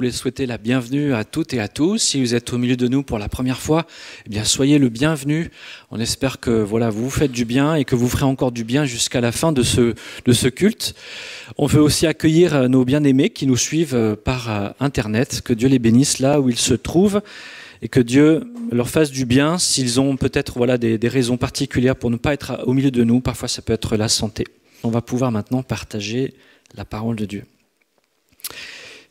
voulais souhaiter la bienvenue à toutes et à tous. Si vous êtes au milieu de nous pour la première fois, eh bien soyez le bienvenu. On espère que voilà, vous vous faites du bien et que vous ferez encore du bien jusqu'à la fin de ce culte. On veut aussi accueillir nos bien-aimés qui nous suivent par Internet. Que Dieu les bénisse là où ils se trouvent et que Dieu leur fasse du bien s'ils ont peut-être voilà, des raisons particulières pour ne pas être au milieu de nous. Parfois, ça peut être la santé. On va pouvoir maintenant partager la parole de Dieu.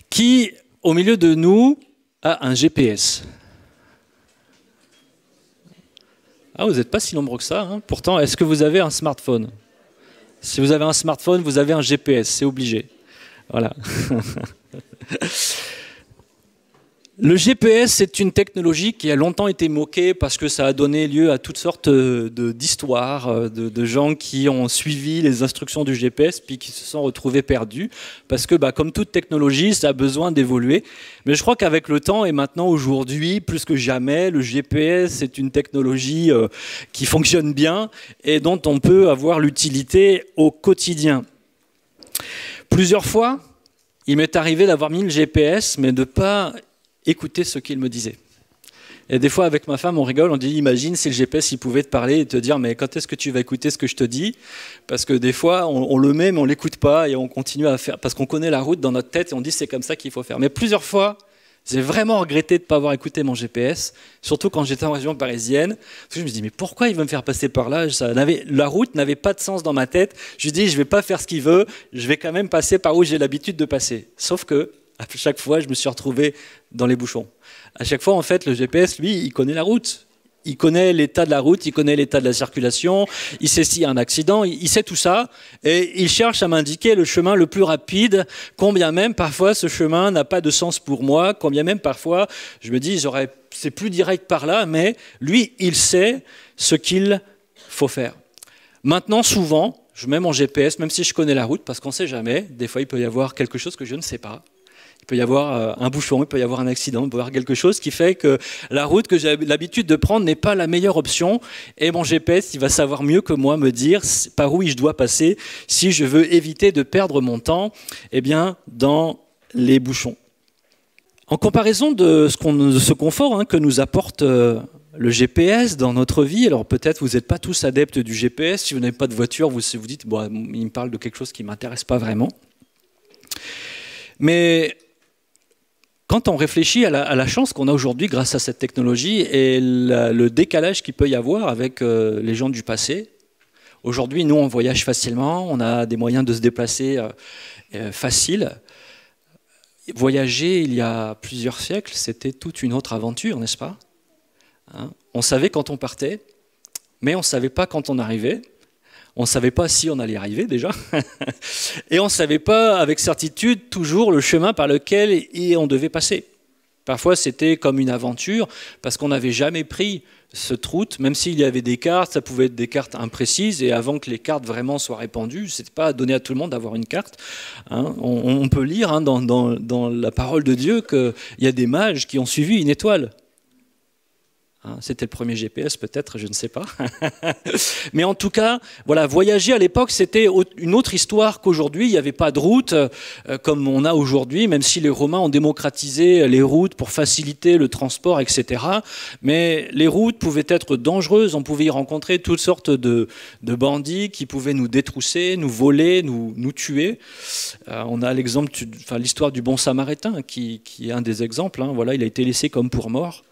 Qui, au milieu de nous, a un GPS? Ah, vous n'êtes pas si nombreux que ça. Hein. Pourtant, est-ce que vous avez un smartphone? Si vous avez un smartphone, vous avez un GPS, c'est obligé. Voilà. Le GPS, c'est une technologie qui a longtemps été moquée parce que ça a donné lieu à toutes sortes d'histoires, de gens qui ont suivi les instructions du GPS puis qui se sont retrouvés perdus parce que, comme toute technologie, ça a besoin d'évoluer. Mais je crois qu'avec le temps et maintenant, aujourd'hui, plus que jamais, le GPS, c'est une technologie qui fonctionne bien et dont on peut avoir l'utilité au quotidien. Plusieurs fois, il m'est arrivé d'avoir mis le GPS, mais de ne pas écouter ce qu'il me disait. Et des fois, avec ma femme, on rigole, on dit, imagine si le GPS, il pouvait te parler et te dire, mais quand est-ce que tu vas écouter ce que je te dis? Parce que des fois, on le met, mais on ne l'écoute pas et on continue à faire, parce qu'on connaît la route dans notre tête et on dit, c'est comme ça qu'il faut faire. Mais plusieurs fois, j'ai vraiment regretté de ne pas avoir écouté mon GPS, surtout quand j'étais en région parisienne. Parce que je me dis, mais pourquoi il veut me faire passer par là? La route n'avait pas de sens dans ma tête. Je lui dis, je ne vais pas faire ce qu'il veut, je vais quand même passer par où j'ai l'habitude de passer. Sauf que, à chaque fois, je me suis retrouvé dans les bouchons. À chaque fois, en fait, le GPS, lui, il connaît la route. Il connaît l'état de la route, il connaît l'état de la circulation, il sait s'il y a un accident, il sait tout ça. Et il cherche à m'indiquer le chemin le plus rapide, combien même parfois ce chemin n'a pas de sens pour moi, combien même parfois je me dis, c'est plus direct par là, mais lui, il sait ce qu'il faut faire. Maintenant, souvent, je mets mon GPS, même si je connais la route, parce qu'on ne sait jamais, des fois il peut y avoir quelque chose que je ne sais pas. Il peut y avoir un bouchon, il peut y avoir un accident, il peut y avoir quelque chose qui fait que la route que j'ai l'habitude de prendre n'est pas la meilleure option. Et mon GPS, il va savoir mieux que moi me dire par où je dois passer si je veux éviter de perdre mon temps dans les bouchons. En comparaison de ce confort que nous apporte le GPS dans notre vie, alors peut-être vous n'êtes pas tous adeptes du GPS, si vous n'avez pas de voiture, vous vous dites bon, il me parle de quelque chose qui ne m'intéresse pas vraiment. Mais quand on réfléchit à la chance qu'on a aujourd'hui grâce à cette technologie et le décalage qu'il peut y avoir avec les gens du passé, aujourd'hui, nous, on voyage facilement, on a des moyens de se déplacer faciles. Voyager, il y a plusieurs siècles, c'était toute une autre aventure, n'est-ce pas? On savait quand on partait, mais on ne savait pas quand on arrivait. On ne savait pas si on allait arriver déjà, et on ne savait pas avec certitude toujours le chemin par lequel on devait passer. Parfois c'était comme une aventure, parce qu'on n'avait jamais pris cette route, même s'il y avait des cartes, ça pouvait être des cartes imprécises, et avant que les cartes vraiment soient répandues, ce n'était pas donné à tout le monde d'avoir une carte. On peut lire dans la parole de Dieu qu'il y a des mages qui ont suivi une étoile. C'était le premier GPS peut-être, je ne sais pas. Mais en tout cas, voilà, voyager à l'époque, c'était une autre histoire qu'aujourd'hui. Il n'y avait pas de route comme on a aujourd'hui, même si les Romains ont démocratisé les routes pour faciliter le transport, etc. Mais les routes pouvaient être dangereuses. On pouvait y rencontrer toutes sortes de bandits qui pouvaient nous détrousser, nous voler, nous tuer. On a l'histoire du bon Samaritain qui est un des exemples. Voilà, il a été laissé comme pour mort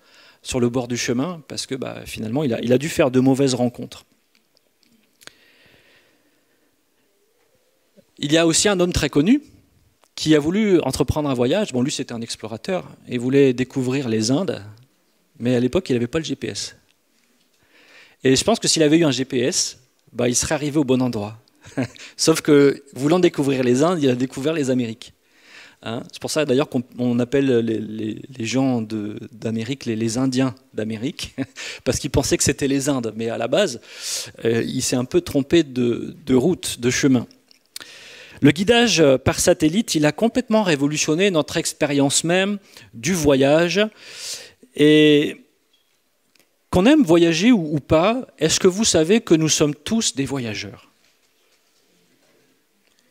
sur le bord du chemin, parce que finalement, il a dû faire de mauvaises rencontres. Il y a aussi un homme très connu qui a voulu entreprendre un voyage. Bon, lui, c'était un explorateur, et voulait découvrir les Indes, mais à l'époque, il n'avait pas le GPS. Et je pense que s'il avait eu un GPS, il serait arrivé au bon endroit. Sauf que, voulant découvrir les Indes, il a découvert les Amériques. C'est pour ça d'ailleurs qu'on appelle les gens d'Amérique les Indiens d'Amérique, parce qu'ils pensaient que c'était les Indes. Mais à la base, il s'est un peu trompé de route, de chemin. Le guidage par satellite, il a complètement révolutionné notre expérience même du voyage. Et qu'on aime voyager ou pas, est-ce que vous savez que nous sommes tous des voyageurs?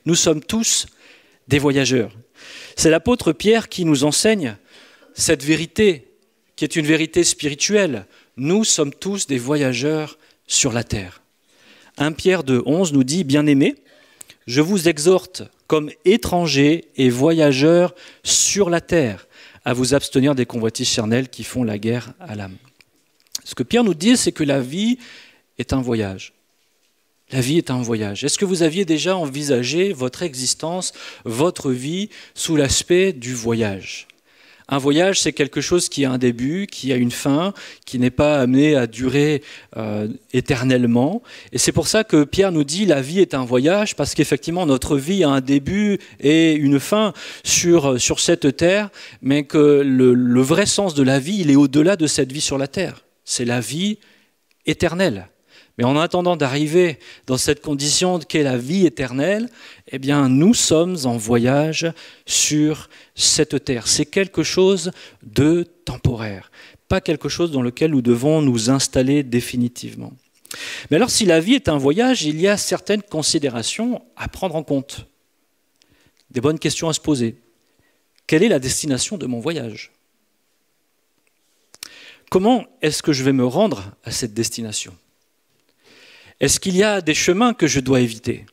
Nous sommes tous des voyageurs. C'est l'apôtre Pierre qui nous enseigne cette vérité, qui est une vérité spirituelle. Nous sommes tous des voyageurs sur la terre. 1 Pierre 2,11 nous dit « Bien-aimés, je vous exhorte comme étrangers et voyageurs sur la terre à vous abstenir des convoitises charnelles qui font la guerre à l'âme. » Ce que Pierre nous dit, c'est que la vie est un voyage. La vie est un voyage. Est-ce que vous aviez déjà envisagé votre existence, votre vie, sous l'aspect du voyage ? Un voyage, c'est quelque chose qui a un début, qui a une fin, qui n'est pas amené à durer éternellement. Et c'est pour ça que Pierre nous dit la vie est un voyage, parce qu'effectivement notre vie a un début et une fin sur cette terre, mais que le vrai sens de la vie, il est au-delà de cette vie sur la terre. C'est la vie éternelle. Mais en attendant d'arriver dans cette condition qu'est la vie éternelle, eh bien, nous sommes en voyage sur cette terre. C'est quelque chose de temporaire, pas quelque chose dans lequel nous devons nous installer définitivement. Mais alors, si la vie est un voyage, il y a certaines considérations à prendre en compte. Des bonnes questions à se poser. Quelle est la destination de mon voyage ? Comment est-ce que je vais me rendre à cette destination ? Est-ce qu'il y a des chemins que je dois éviter ?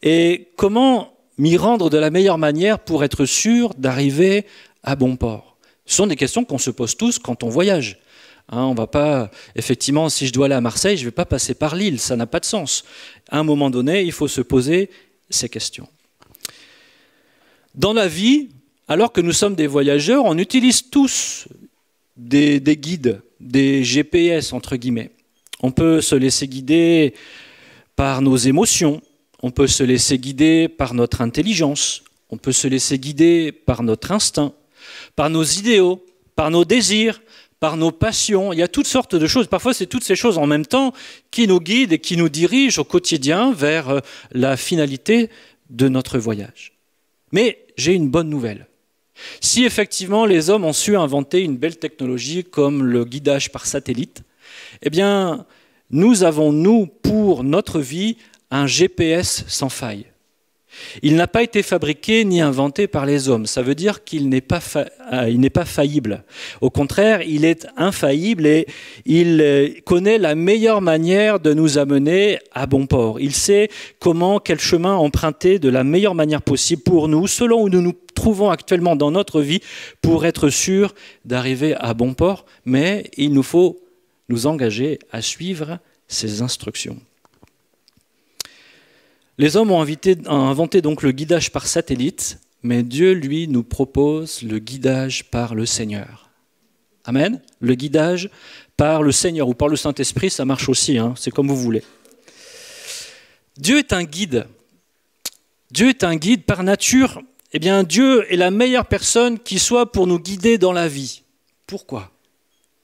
Et comment m'y rendre de la meilleure manière pour être sûr d'arriver à bon port ? Ce sont des questions qu'on se pose tous quand on voyage. On va pas, effectivement, si je dois aller à Marseille, je ne vais pas passer par Lille, ça n'a pas de sens. À un moment donné, il faut se poser ces questions. Dans la vie, alors que nous sommes des voyageurs, on utilise tous des guides, des GPS entre guillemets. On peut se laisser guider par nos émotions, on peut se laisser guider par notre intelligence, on peut se laisser guider par notre instinct, par nos idéaux, par nos désirs, par nos passions. Il y a toutes sortes de choses. Parfois, c'est toutes ces choses en même temps qui nous guident et qui nous dirigent au quotidien vers la finalité de notre voyage. Mais j'ai une bonne nouvelle. Si effectivement les hommes ont su inventer une belle technologie comme le guidage par satellite, eh bien, nous avons, pour notre vie, un GPS sans faille. Il n'a pas été fabriqué ni inventé par les hommes. Ça veut dire qu'il n'est pas faillible. Au contraire, il est infaillible et il connaît la meilleure manière de nous amener à bon port. Il sait quel chemin emprunter de la meilleure manière possible pour nous, selon où nous nous trouvons actuellement dans notre vie, pour être sûr d'arriver à bon port. Mais il nous faut nous engager à suivre ces instructions. Les hommes ont inventé donc le guidage par satellite, mais Dieu, lui, nous propose le guidage par le Seigneur. Amen. Le guidage par le Seigneur ou par le Saint-Esprit, ça marche aussi, c'est comme vous voulez. Dieu est un guide. Dieu est un guide par nature. Eh bien, Dieu est la meilleure personne qui soit pour nous guider dans la vie. Pourquoi ?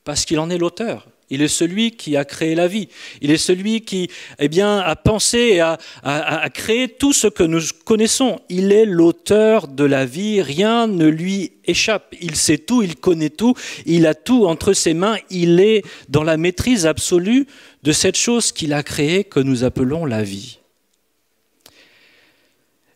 Parce qu'il en est l'auteur. Il est celui qui a créé la vie. Il est celui qui a pensé et a créé tout ce que nous connaissons. Il est l'auteur de la vie. Rien ne lui échappe. Il sait tout, il connaît tout. Il a tout entre ses mains. Il est dans la maîtrise absolue de cette chose qu'il a créée que nous appelons la vie.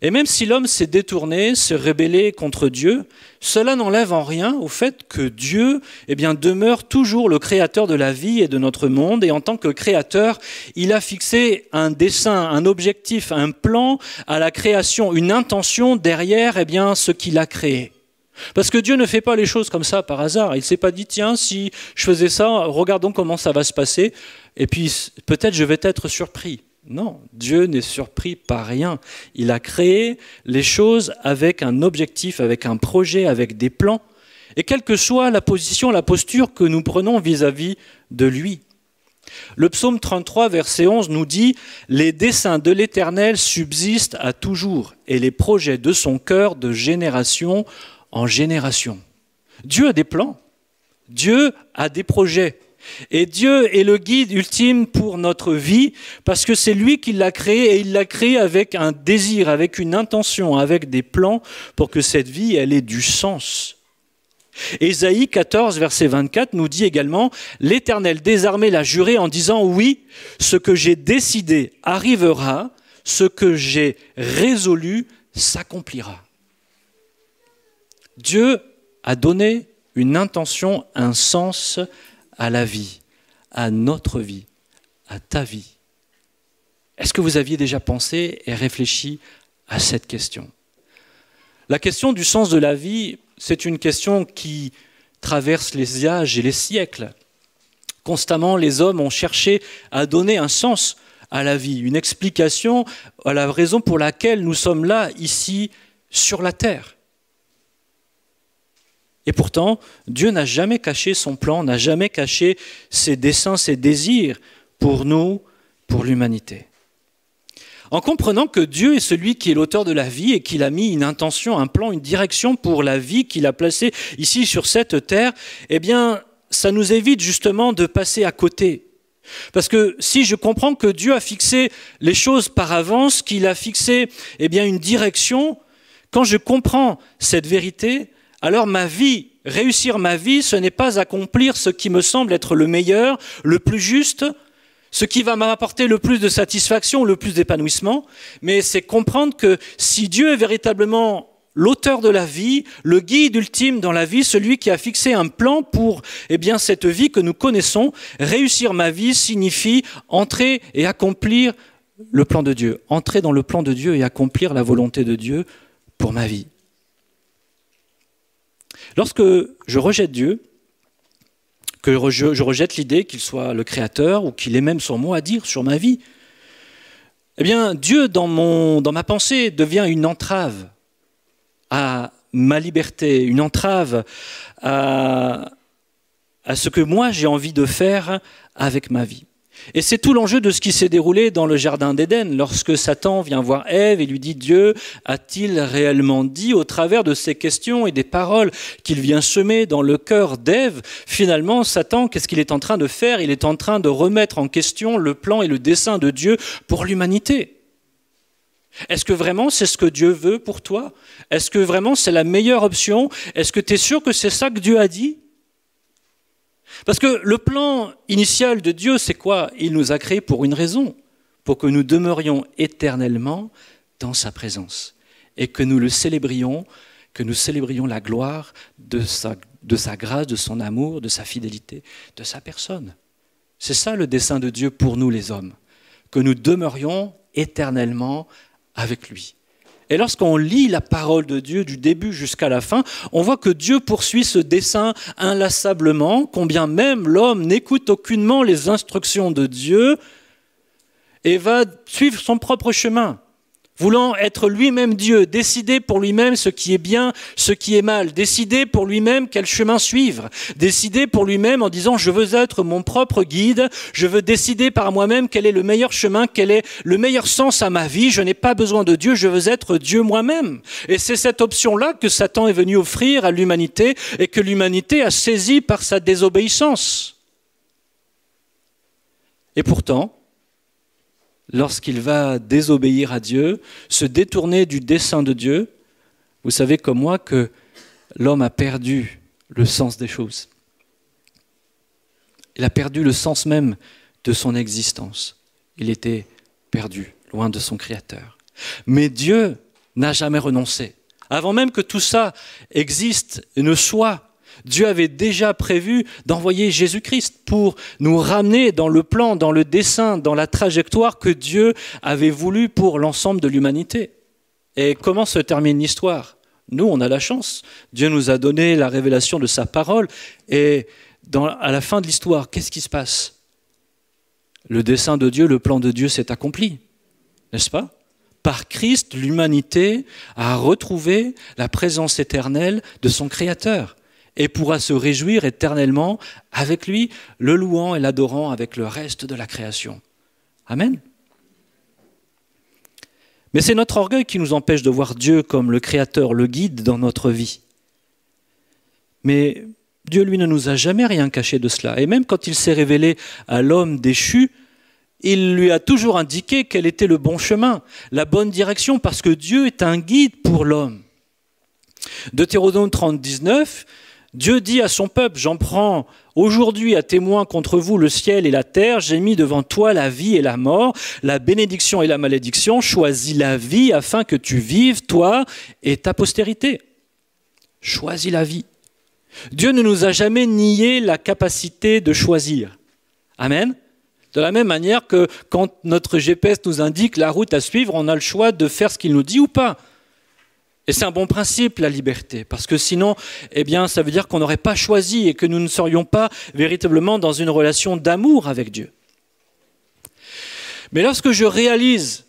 Et même si l'homme s'est détourné, s'est rébellé contre Dieu, cela n'enlève en rien au fait que Dieu demeure toujours le créateur de la vie et de notre monde. Et en tant que créateur, il a fixé un dessein, un objectif, un plan à la création, une intention derrière ce qu'il a créé. Parce que Dieu ne fait pas les choses comme ça par hasard. Il ne s'est pas dit, tiens, si je faisais ça, regardons comment ça va se passer. Et puis peut-être je vais être surpris. Non, Dieu n'est surpris par rien. Il a créé les choses avec un objectif, avec un projet, avec des plans. Et quelle que soit la position, la posture que nous prenons vis-à-vis de lui. Le psaume 33, verset 11 nous dit « Les desseins de l'Éternel subsistent à toujours, et les projets de son cœur de génération en génération. » Dieu a des plans, Dieu a des projets. Et Dieu est le guide ultime pour notre vie parce que c'est lui qui l'a créé et il l'a créé avec un désir, avec une intention, avec des plans pour que cette vie, elle ait du sens. Ésaïe 14, verset 24 nous dit également « L'Éternel des armées l'a juré en disant « Oui, ce que j'ai décidé arrivera, ce que j'ai résolu s'accomplira. Dieu a donné une intention, un sens à la vie, à notre vie, à ta vie. Est-ce que vous aviez déjà pensé et réfléchi à cette question? La question du sens de la vie, c'est une question qui traverse les âges et les siècles. Constamment, les hommes ont cherché à donner un sens à la vie, une explication à la raison pour laquelle nous sommes là, ici, sur la terre. Et pourtant, Dieu n'a jamais caché son plan, n'a jamais caché ses desseins, ses désirs pour nous, pour l'humanité. En comprenant que Dieu est celui qui est l'auteur de la vie et qu'il a mis une intention, un plan, une direction pour la vie qu'il a placée ici sur cette terre, eh bien, ça nous évite justement de passer à côté. Parce que si je comprends que Dieu a fixé les choses par avance, qu'il a fixé eh bien, une direction, quand je comprends cette vérité, alors ma vie, réussir ma vie, ce n'est pas accomplir ce qui me semble être le meilleur, le plus juste, ce qui va m'apporter le plus de satisfaction, le plus d'épanouissement, mais c'est comprendre que si Dieu est véritablement l'auteur de la vie, le guide ultime dans la vie, celui qui a fixé un plan pour eh bien, cette vie que nous connaissons, réussir ma vie signifie entrer et accomplir le plan de Dieu, entrer dans le plan de Dieu et accomplir la volonté de Dieu pour ma vie. Lorsque je rejette Dieu, que je rejette l'idée qu'il soit le créateur ou qu'il ait même son mot à dire sur ma vie, eh bien, Dieu, dans ma pensée, devient une entrave à ma liberté, une entrave à ce que moi j'ai envie de faire avec ma vie. Et c'est tout l'enjeu de ce qui s'est déroulé dans le jardin d'Éden, lorsque Satan vient voir Ève et lui dit « Dieu a-t-il réellement dit ?» Au travers de ces questions et des paroles qu'il vient semer dans le cœur d'Ève, finalement, Satan, qu'est-ce qu'il est en train de faire? Il est en train de remettre en question le plan et le dessein de Dieu pour l'humanité. Est-ce que vraiment c'est ce que Dieu veut pour toi? Est-ce que vraiment c'est la meilleure option? Est-ce que tu es sûr que c'est ça que Dieu a dit? Parce que le plan initial de Dieu, c'est quoi? Il nous a créés pour une raison, pour que nous demeurions éternellement dans sa présence et que nous le célébrions, que nous célébrions la gloire de sa grâce, de son amour, de sa fidélité, de sa personne. C'est ça le dessein de Dieu pour nous les hommes, que nous demeurions éternellement avec lui. Et lorsqu'on lit la parole de Dieu du début jusqu'à la fin, on voit que Dieu poursuit ce dessein inlassablement, combien même l'homme n'écoute aucunement les instructions de Dieu et va suivre son propre chemin, voulant être lui-même Dieu, décider pour lui-même ce qui est bien, ce qui est mal, décider pour lui-même quel chemin suivre, décider pour lui-même en disant « je veux être mon propre guide, je veux décider par moi-même quel est le meilleur chemin, quel est le meilleur sens à ma vie, je n'ai pas besoin de Dieu, je veux être Dieu moi-même ». Et c'est cette option-là que Satan est venu offrir à l'humanité et que l'humanité a saisie par sa désobéissance. Et pourtant, lorsqu'il va désobéir à Dieu, se détourner du dessein de Dieu, vous savez comme moi que l'homme a perdu le sens des choses. Il a perdu le sens même de son existence. Il était perdu, loin de son Créateur. Mais Dieu n'a jamais renoncé. Avant même que tout ça existe et ne soit, Dieu avait déjà prévu d'envoyer Jésus-Christ pour nous ramener dans le plan, dans le dessein, dans la trajectoire que Dieu avait voulu pour l'ensemble de l'humanité. Et comment se termine l'histoire? Nous, on a la chance. Dieu nous a donné la révélation de sa parole. Et à la fin de l'histoire, qu'est-ce qui se passe? Le dessein de Dieu, le plan de Dieu s'est accompli, n'est-ce pas? Par Christ, l'humanité a retrouvé la présence éternelle de son Créateur et pourra se réjouir éternellement avec lui, le louant et l'adorant avec le reste de la création. Amen. Mais c'est notre orgueil qui nous empêche de voir Dieu comme le Créateur, le guide dans notre vie. Mais Dieu, lui, ne nous a jamais rien caché de cela. Et même quand il s'est révélé à l'homme déchu, il lui a toujours indiqué quel était le bon chemin, la bonne direction, parce que Dieu est un guide pour l'homme. Deutéronome 30, 19, Dieu dit à son peuple, j'en prends Aujourd'hui, à témoin contre vous le ciel et la terre, j'ai mis devant toi la vie et la mort, la bénédiction et la malédiction. Choisis la vie afin que tu vives, toi et ta postérité. Choisis la vie. Dieu ne nous a jamais nié la capacité de choisir. Amen. De la même manière que quand notre GPS nous indique la route à suivre, on a le choix de faire ce qu'il nous dit ou pas. Et c'est un bon principe, la liberté, parce que sinon, ça veut dire qu'on n'aurait pas choisi et que nous ne serions pas véritablement dans une relation d'amour avec Dieu. Mais lorsque je réalise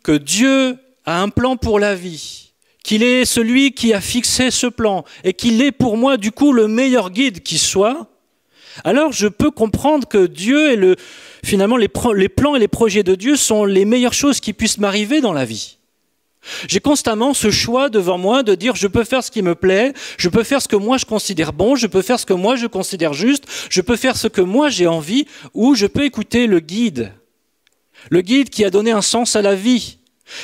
que Dieu a un plan pour la vie, qu'il est celui qui a fixé ce plan et qu'il est pour moi, du coup, le meilleur guide qui soit, alors je peux comprendre que Dieu est finalement, les plans et les projets de Dieu sont les meilleures choses qui puissent m'arriver dans la vie. J'ai constamment ce choix devant moi de dire je peux faire ce qui me plaît, je peux faire ce que moi je considère bon, je peux faire ce que moi je considère juste, je peux faire ce que moi j'ai envie, ou je peux écouter le guide qui a donné un sens à la vie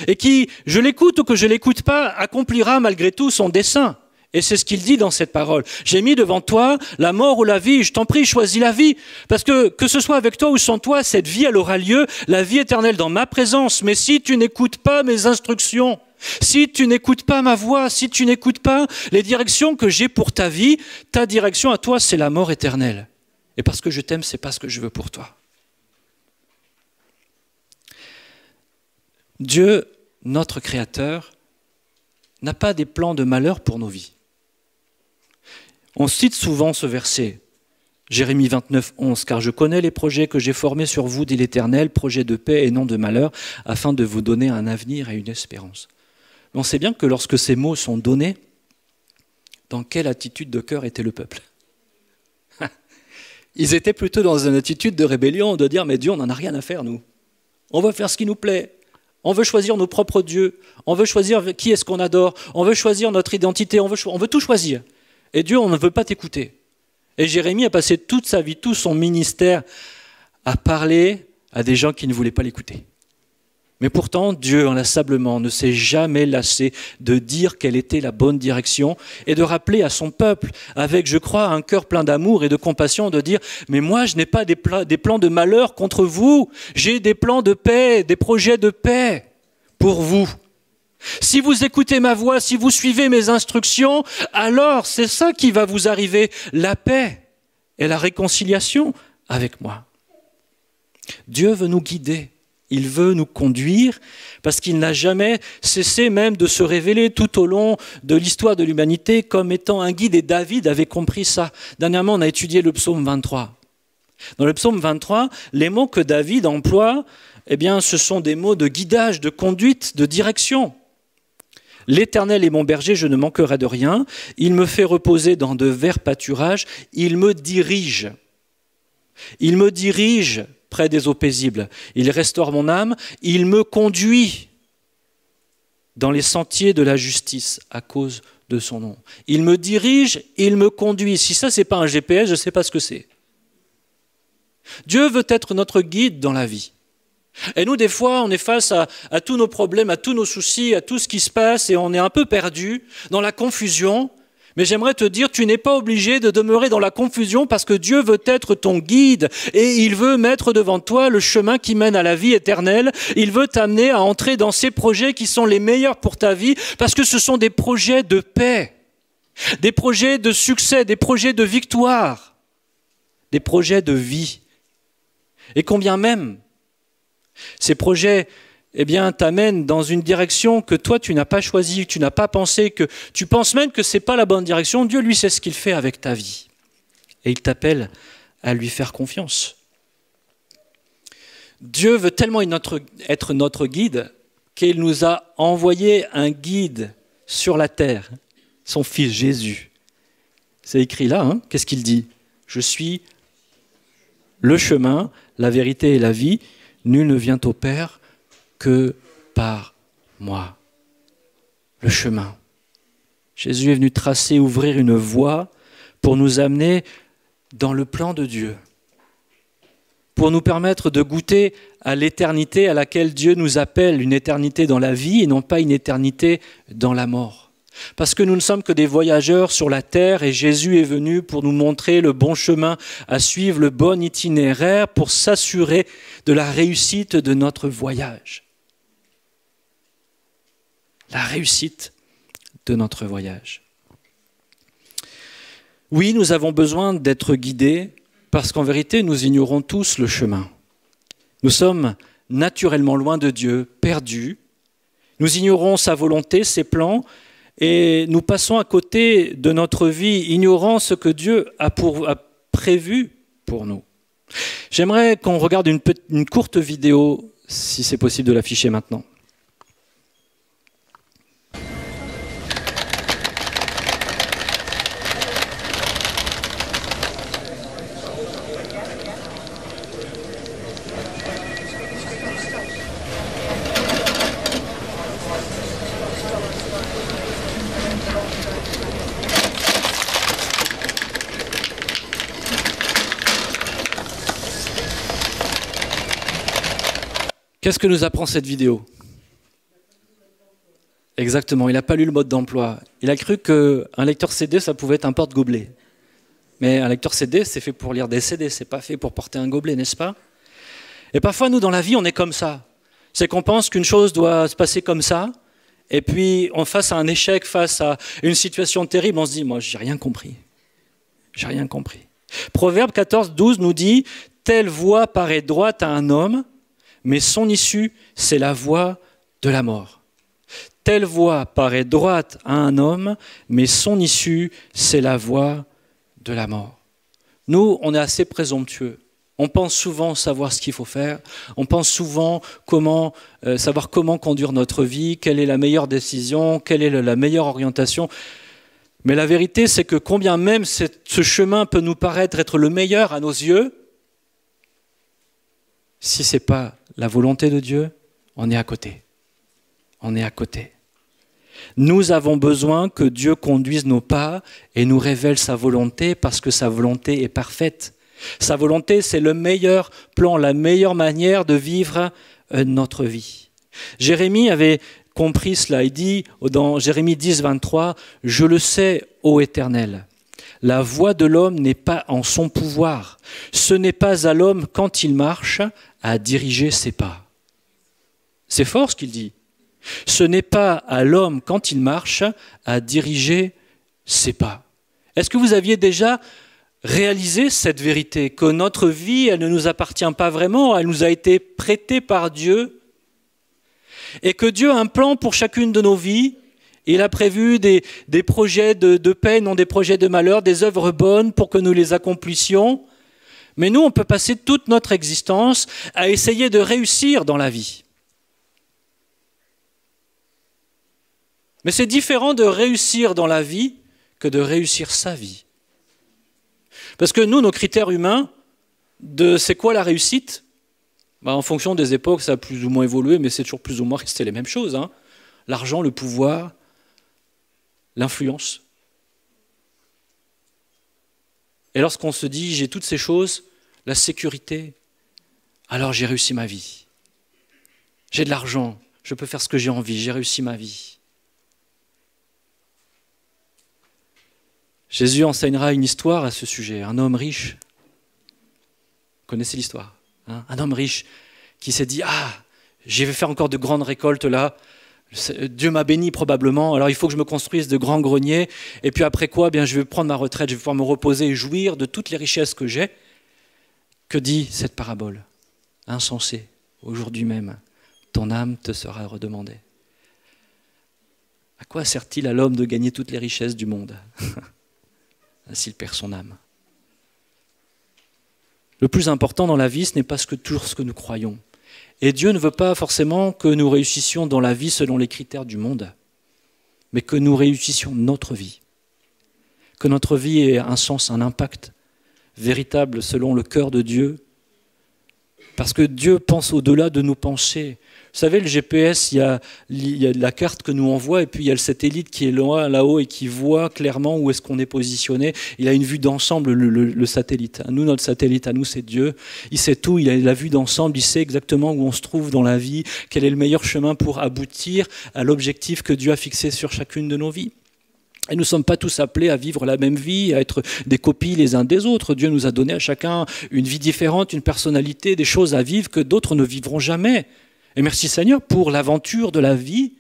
et qui, je l'écoute ou que je l'écoute pas, accomplira malgré tout son dessein. Et c'est ce qu'il dit dans cette parole. J'ai mis devant toi la mort ou la vie. Je t'en prie, choisis la vie. Parce que ce soit avec toi ou sans toi, cette vie, elle aura lieu, la vie éternelle dans ma présence. Mais si tu n'écoutes pas mes instructions, si tu n'écoutes pas ma voix, si tu n'écoutes pas les directions que j'ai pour ta vie, ta direction à toi, c'est la mort éternelle. Et parce que je t'aime, c'est pas ce que je veux pour toi. Dieu, notre Créateur, n'a pas des plans de malheur pour nos vies. On cite souvent ce verset, Jérémie 29, 11, « Car je connais les projets que j'ai formés sur vous, dit l'Éternel, projets de paix et non de malheur, afin de vous donner un avenir et une espérance. » Mais on sait bien que lorsque ces mots sont donnés, dans quelle attitude de cœur était le peuple? Ils étaient plutôt dans une attitude de rébellion, de dire « Mais Dieu, on n'en a rien à faire, nous. On veut faire ce qui nous plaît. On veut choisir nos propres dieux. On veut choisir qui est-ce qu'on adore. On veut choisir notre identité. On veut tout choisir. Et Dieu, on ne veut pas t'écouter. » Et Jérémie a passé toute sa vie, tout son ministère à parler à des gens qui ne voulaient pas l'écouter. Mais pourtant, Dieu, inlassablement, ne s'est jamais lassé de dire quelle était la bonne direction et de rappeler à son peuple, avec, je crois, un cœur plein d'amour et de compassion, de dire « Mais moi, je n'ai pas des plans de malheur contre vous. J'ai des plans de paix, des projets de paix pour vous. » Si vous écoutez ma voix, si vous suivez mes instructions, alors c'est ça qui va vous arriver, la paix et la réconciliation avec moi. Dieu veut nous guider, il veut nous conduire, parce qu'il n'a jamais cessé même de se révéler tout au long de l'histoire de l'humanité comme étant un guide, et David avait compris ça. Dernièrement, on a étudié le psaume 23. Dans le psaume 23, les mots que David emploie, ce sont des mots de guidage, de conduite, de direction. L'Éternel est mon berger, je ne manquerai de rien. Il me fait reposer dans de verts pâturages. Il me dirige. Il me dirige près des eaux paisibles. Il restaure mon âme. Il me conduit dans les sentiers de la justice à cause de son nom. Il me dirige, il me conduit. Si ça, ce n'est pas un GPS, je ne sais pas ce que c'est. Dieu veut être notre guide dans la vie. Et nous, des fois, on est face à tous nos problèmes, à tous nos soucis, à tout ce qui se passe, et on est un peu perdu dans la confusion. Mais j'aimerais te dire, tu n'es pas obligé de demeurer dans la confusion parce que Dieu veut être ton guide et il veut mettre devant toi le chemin qui mène à la vie éternelle. Il veut t'amener à entrer dans ces projets qui sont les meilleurs pour ta vie parce que ce sont des projets de paix, des projets de succès, des projets de victoire, des projets de vie. Et combien même ces projets t'amènent dans une direction que toi tu n'as pas choisie, que tu n'as pas pensé, que tu penses même que ce n'est pas la bonne direction. Dieu, lui, sait ce qu'il fait avec ta vie. Et il t'appelle à lui faire confiance. Dieu veut tellement être notre guide qu'il nous a envoyé un guide sur la terre, son fils Jésus. C'est écrit là, qu'est-ce qu'il dit? Je suis le chemin, la vérité et la vie. Nul ne vient au Père que par moi. Le chemin. Jésus est venu tracer, ouvrir une voie pour nous amener dans le plan de Dieu, pour nous permettre de goûter à l'éternité à laquelle Dieu nous appelle, une éternité dans la vie et non pas une éternité dans la mort. Parce que nous ne sommes que des voyageurs sur la terre et Jésus est venu pour nous montrer le bon chemin à suivre, le bon itinéraire pour s'assurer de la réussite de notre voyage. La réussite de notre voyage. Oui, nous avons besoin d'être guidés parce qu'en vérité, nous ignorons tous le chemin. Nous sommes naturellement loin de Dieu, perdus. Nous ignorons sa volonté, ses plans, et nous passons à côté de notre vie, ignorant ce que Dieu a prévu pour nous. J'aimerais qu'on regarde une courte vidéo, si c'est possible de l'afficher maintenant. Qu'est-ce que nous apprend cette vidéo? Exactement, il n'a pas lu le mode d'emploi. Il a cru qu'un lecteur CD, ça pouvait être un porte-gobelet. Mais un lecteur CD, c'est fait pour lire des CD, c'est pas fait pour porter un gobelet, n'est-ce pas? Et parfois, nous, dans la vie, on est comme ça. C'est qu'on pense qu'une chose doit se passer comme ça, et puis, face à un échec, face à une situation terrible, on se dit, moi, j'ai rien compris. J'ai rien compris. Proverbe 14, 12 nous dit, « Telle voie paraît droite à un homme, mais son issue, c'est la voie de la mort. Telle voie paraît droite à un homme, mais son issue, c'est la voie de la mort. » Nous, on est assez présomptueux. On pense souvent savoir ce qu'il faut faire. On pense souvent savoir comment conduire notre vie, quelle est la meilleure décision, quelle est la meilleure orientation. Mais la vérité, c'est que combien même ce chemin peut nous paraître être le meilleur à nos yeux, si ce n'est pas la volonté de Dieu, on est à côté. On est à côté. Nous avons besoin que Dieu conduise nos pas et nous révèle sa volonté parce que sa volonté est parfaite. Sa volonté, c'est le meilleur plan, la meilleure manière de vivre notre vie. Jérémie avait compris cela. Il dit dans Jérémie 10, 23, « Je le sais, ô Éternel, la voie de l'homme n'est pas en son pouvoir. Ce n'est pas à l'homme, quand il marche, à diriger ses pas. » C'est fort ce qu'il dit. Ce n'est pas à l'homme, quand il marche, à diriger ses pas. Est-ce que vous aviez déjà réalisé cette vérité, que notre vie, elle ne nous appartient pas vraiment, elle nous a été prêtée par Dieu, et que Dieu a un plan pour chacune de nos vies. Il a prévu des projets de paix, non des projets de malheur, des œuvres bonnes pour que nous les accomplissions. Mais nous, on peut passer toute notre existence à essayer de réussir dans la vie. Mais c'est différent de réussir dans la vie que de réussir sa vie. Parce que nous, nos critères humains, c'est quoi la réussite? En fonction des époques, ça a plus ou moins évolué, mais c'est toujours plus ou moins resté les mêmes choses. L'argent, le pouvoir, l'influence. Et lorsqu'on se dit, j'ai toutes ces choses, la sécurité, alors j'ai réussi ma vie. J'ai de l'argent, je peux faire ce que j'ai envie, j'ai réussi ma vie. Jésus enseignera une histoire à ce sujet. Un homme riche, vous connaissez l'histoire, un homme riche qui s'est dit « Ah, je vais faire encore de grandes récoltes là, Dieu m'a béni probablement, alors il faut que je me construise de grands greniers, et puis après quoi, je vais prendre ma retraite, je vais pouvoir me reposer et jouir de toutes les richesses que j'ai. » Que dit cette parabole? Insensé, aujourd'hui même, ton âme te sera redemandée. À quoi sert-il à l'homme de gagner toutes les richesses du monde s'il perd son âme? Le plus important dans la vie, ce n'est pas toujours ce que nous croyons. Et Dieu ne veut pas forcément que nous réussissions dans la vie selon les critères du monde, mais que nous réussissions notre vie. Que notre vie ait un sens, un impact véritable selon le cœur de Dieu. Parce que Dieu pense au-delà de nos pensées. Vous savez, le GPS, il y a la carte que nous envoie, et puis il y a le satellite qui est là-haut et qui voit clairement où est-ce qu'on est positionné. Il a une vue d'ensemble, le satellite. Nous, notre satellite, à nous, c'est Dieu. Il sait tout, il a la vue d'ensemble, il sait exactement où on se trouve dans la vie, quel est le meilleur chemin pour aboutir à l'objectif que Dieu a fixé sur chacune de nos vies. Et nous ne sommes pas tous appelés à vivre la même vie, à être des copies les uns des autres. Dieu nous a donné à chacun une vie différente, une personnalité, des choses à vivre que d'autres ne vivront jamais. Et merci Seigneur pour l'aventure de la vie.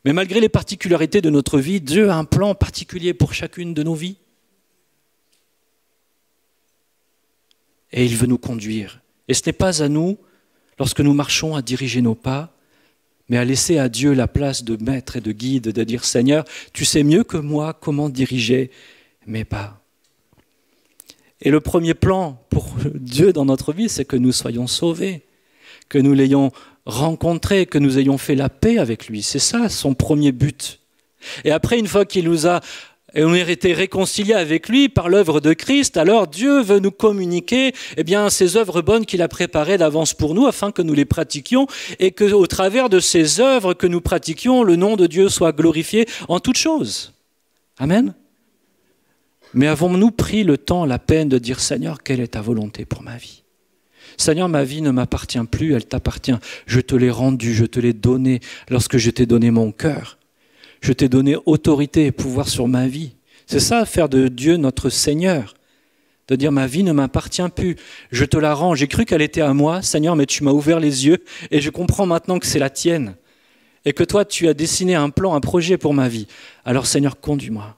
Mais malgré les particularités de notre vie, Dieu a un plan particulier pour chacune de nos vies. Et il veut nous conduire. Et ce n'est pas à nous, lorsque nous marchons, à diriger nos pas, mais à laisser à Dieu la place de maître et de guide, de dire « Seigneur, tu sais mieux que moi comment diriger mes pas. » Et le premier plan pour Dieu dans notre vie, c'est que nous soyons sauvés, que nous l'ayons rencontré, que nous ayons fait la paix avec lui. C'est ça son premier but. Et après, une fois qu'il nous a et on a été réconciliés avec lui par l'œuvre de Christ, alors Dieu veut nous communiquer ces œuvres bonnes qu'il a préparées d'avance pour nous afin que nous les pratiquions et qu'au travers de ces œuvres que nous pratiquions, le nom de Dieu soit glorifié en toutes choses. Amen. Mais avons-nous pris le temps, la peine de dire « Seigneur, quelle est ta volonté pour ma vie ?» Seigneur, ma vie ne m'appartient plus, elle t'appartient. Je te l'ai rendue, je te l'ai donnée lorsque je t'ai donné mon cœur. Je t'ai donné autorité et pouvoir sur ma vie. C'est ça, faire de Dieu notre Seigneur. De dire, ma vie ne m'appartient plus. Je te la rends. J'ai cru qu'elle était à moi, Seigneur, mais tu m'as ouvert les yeux et je comprends maintenant que c'est la tienne. Et que toi, tu as dessiné un plan, un projet pour ma vie. Alors, Seigneur, conduis-moi.